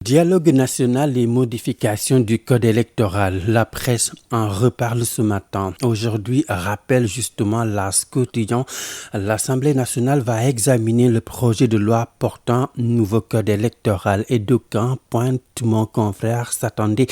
Dialogue national et modification du code électoral. La presse en reparle ce matin. Aujourd'hui, rappelle justement l'As quotidien. L'Assemblée nationale va examiner le projet de loi portant nouveau code électoral et d'aucuns pointe mon confrère s'attendait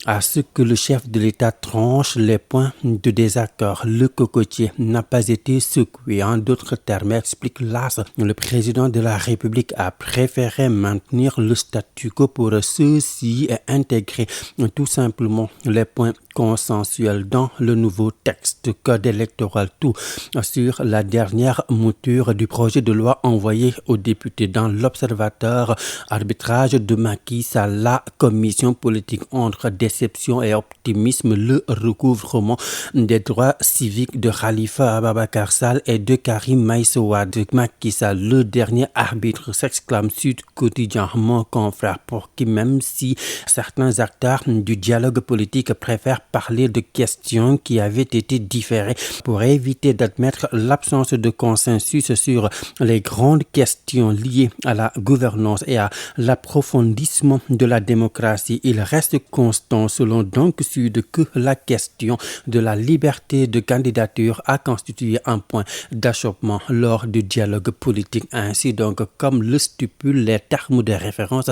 à ce que le chef de l'État tranche les points de désaccord. Le cocotier n'a pas été secoué. En d'autres termes, explique l'As, le président de la République a préféré maintenir le statu quo pour ceux-ci et intégrer tout simplement les points consensuels dans le nouveau texte code électoral. Tout sur la dernière mouture du projet de loi envoyé aux députés. Dans l'Observateur, arbitrage de Macky Sall, la commission politique entre déception et optimisme, le recouvrement des droits civiques de Khalifa Ababacar Sall et de Karim Meïssa Wade. Macky Sall, le dernier arbitre, s'exclame Sud Quotidien, mon confrère, pour qui même si certains acteurs du dialogue politique préfèrent parler de questions qui avaient été différées pour éviter d'admettre l'absence de consensus sur les grandes questions liées à la gouvernance et à l'approfondissement de la démocratie. Il reste constant selon donc Sud que la question de la liberté de candidature a constitué un point d'achoppement lors du dialogue politique. Ainsi donc, comme le stipulent les termes de référence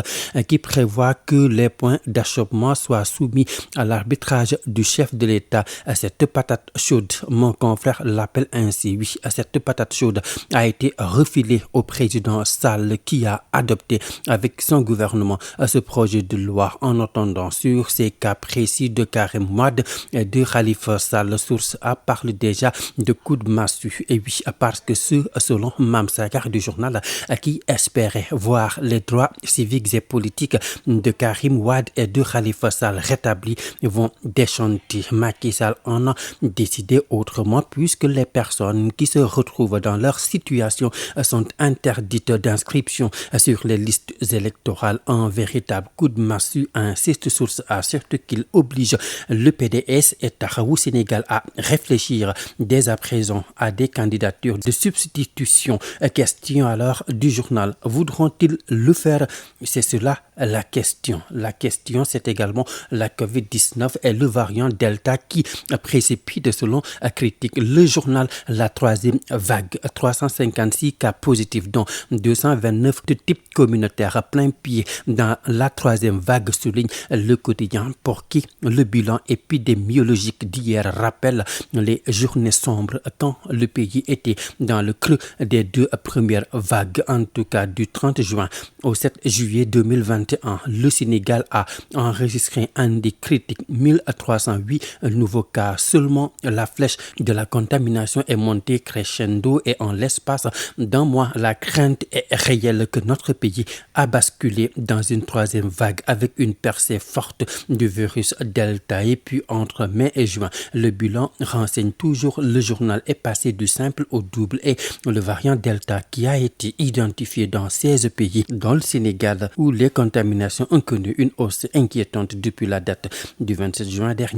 qui prévoient que les points d'achoppement soient soumis à l'arbitrage du chef de l'État. Cette patate chaude, mon confrère l'appelle ainsi, oui, cette patate chaude a été refilée au président Sall qui a adopté avec son gouvernement ce projet de loi en attendant sur ces cas précis de Karim Wade et de Khalifa Sall. Source A parle déjà de coup de massue. Et oui, parce que ceux, selon Mamsakar du journal, qui espéraient voir les droits civiques et politiques de Karim Wade et de Khalifa Sall rétablis vont déchanter. Macky Sall en a décidé autrement puisque les personnes qui se retrouvent dans leur situation sont interdites d'inscription sur les listes électorales. Un véritable coup de massue, insiste Source A, certes qu'il oblige le PDS et Taxawu Sénégal à réfléchir dès à présent à des candidatures de substitution. Question alors du journal, voudront-ils le faire? C'est cela la question. La question, c'est également la COVID-19 et le variant Delta qui précipite selon critique. Le journal, la troisième vague, 356 cas positifs dont 229 de type communautaire plein pied dans la troisième vague, souligne le quotidien, pour qui le bilan épidémiologique d'hier rappelle les journées sombres quand le pays était dans le creux des deux premières vagues. En tout cas, du 30 juin au 7 juillet 2021, le Sénégal a enregistré un des critiques 1308 nouveaux cas. Seulement, la flèche de la contamination est montée crescendo et en l'espace d'un mois, la crainte est réelle que notre pays a basculé dans une troisième vague avec une percée forte du virus Delta. Et puis entre mai et juin, le bilan renseigne toujours le journal est passé du simple au double et le variant Delta qui a été identifié dans 16 pays, dans le Sénégal où les contaminations ont connu une hausse inquiétante depuis la date du 27 juin dernier.